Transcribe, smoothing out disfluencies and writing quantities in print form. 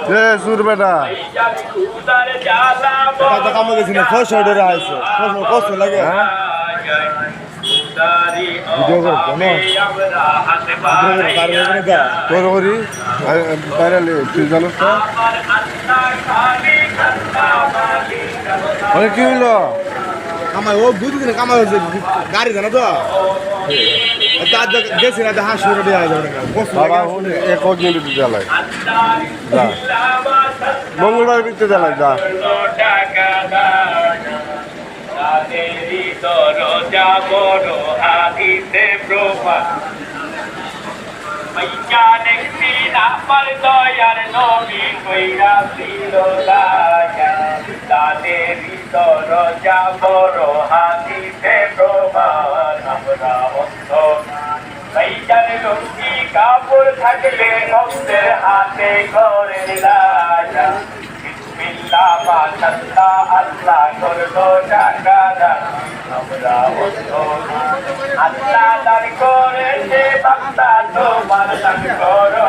এ সুর বেটা কামে গেছি না 600 টাকা আছে 600 কষ্ট লাগে হ্যাঁ ভিডিও করব না ভিডিও করে দা তোর করি বাইরে তুই জানিস না মানে কি হইলো কামাই ও দুদিন কামাই হচ্ছে গাড়ি জানা তো তার গেছি না 500 টাকা যাবে কষ্ট বাবা লাগে এক দিন দিতে লাগে যা মঙ্গলবার দিতে লাগে যা তাদেরই দরজা বড় হাদিসে প্রমাণ মাইয়া দেখছি আমার দয়ার নবী কইরা ছিল দায়া তাদেরই দরজা বড় হাদিসে প্রমাণ আমরা অন্ধ মাইয়ার লুঙ্গি কাপড় থাকলে ভক্তের হাতে করে লায়া বিসমিল্লাহ মাশাআল্লাহ আল্লাহ করলো টাকা দান আমরা অন্ধ আল্লাহ দান করেছে বান্দা তোমার দান করো